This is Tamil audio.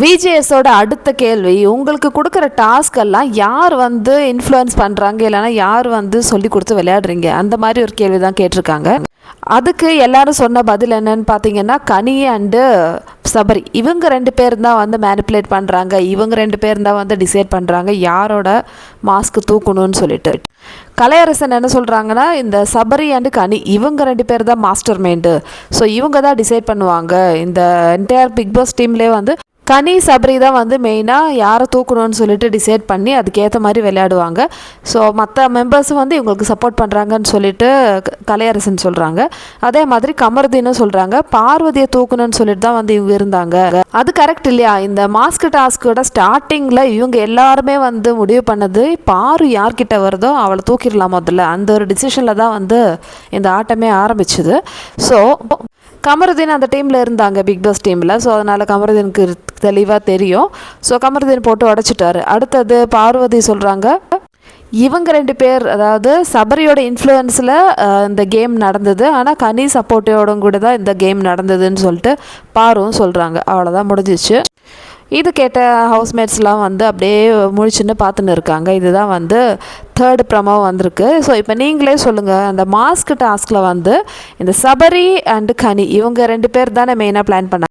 விஜேஎஸோட அடுத்த கேள்வி, உங்களுக்கு கொடுக்குற டாஸ்க் எல்லாம் யார் வந்து இன்ஃப்ளூயன்ஸ் பண்ணுறாங்க, இல்லைனா யார் வந்து சொல்லி கொடுத்து விளையாடுறீங்க, அந்த மாதிரி ஒரு கேள்வி தான் கேட்டிருக்காங்க. அதுக்கு எல்லாரும் சொன்ன பதில் என்னன்னு பார்த்தீங்கன்னா, கனி அண்டு சபரி இவங்க 2 பேர் தான் வந்து மேனிப்புலேட் பண்ணுறாங்க, இவங்க 2 பேர் தான் வந்து டிசைட் பண்ணுறாங்க யாரோட மாஸ்க் தூக்கணும்னு சொல்லிட்டு. கலையரசன் என்ன சொல்கிறாங்கன்னா, இந்த சபரி அண்டு கனி இவங்க 2 பேர் தான் மாஸ்டர் மைண்டு, ஸோ இவங்க தான் டிசைட் பண்ணுவாங்க. இந்த என்டையர் பிக் பாஸ் டீம்லேயே வந்து கனி சபரி தான் வந்து மெயினாக யாரை தூக்கணும்னு சொல்லிட்டு டிசைட் பண்ணி அதுக்கேற்ற மாதிரி விளையாடுவாங்க. ஸோ மற்ற மெம்பர்ஸும் வந்து இவங்களுக்கு சப்போர்ட் பண்ணுறாங்கன்னு சொல்லிட்டு கலையரசன் சொல்கிறாங்க. அதே மாதிரி கமருதீனும் சொல்கிறாங்க பார்வதியை தூக்கணும்னு சொல்லிட்டு தான் வந்து இவங்க இருந்தாங்க. அது கரெக்ட் இல்லையா? இந்த மாஸ்க் டாஸ்கோட ஸ்டார்டிங்கில் இவங்க எல்லாருமே வந்து முடிவு பண்ணது, பாரு யார்கிட்ட வருதோ அவளை தூக்கிடலாம் முதல்ல, அந்த ஒரு டிசிஷனில் தான் வந்து இந்த ஆட்டமே ஆரம்பிச்சுது. ஸோ கமருதீன் அந்த டீமில் இருந்தாங்க, பிக் பாஸ் டீமில். ஸோ அதனால் கமருதீனுக்கு தெளிவாக தெரியும். ஸோ கமருதீன் போட்டு உடச்சிட்டாரு. அடுத்தது பார்வதி சொல்கிறாங்க, இவங்க 2 பேர், அதாவது சபரியோட இன்ஃப்ளூயன்ஸில் இந்த கேம் நடந்தது, ஆனால் கனி சப்போர்ட்டோட கூட தான் இந்த கேம் நடந்ததுன்னு சொல்லிட்டு பாரும் சொல்கிறாங்க. அவ்வளோதான், முடிஞ்சிச்சு. இது கேட்ட ஹவுஸ்மேட்ஸ்லாம் வந்து அப்படியே முழிச்சுன்னு பார்த்துன்னு இருக்காங்க. இதுதான் வந்து 3rd ப்ரமோ வந்திருக்கு. ஸோ இப்போ நீங்களே சொல்லுங்கள், அந்த மாஸ்க் டாஸ்கில் வந்து இந்த சபரி அண்டு கனி இவங்க 2 பேர் தானே மெயினாக பிளான் பண்ணாங்க.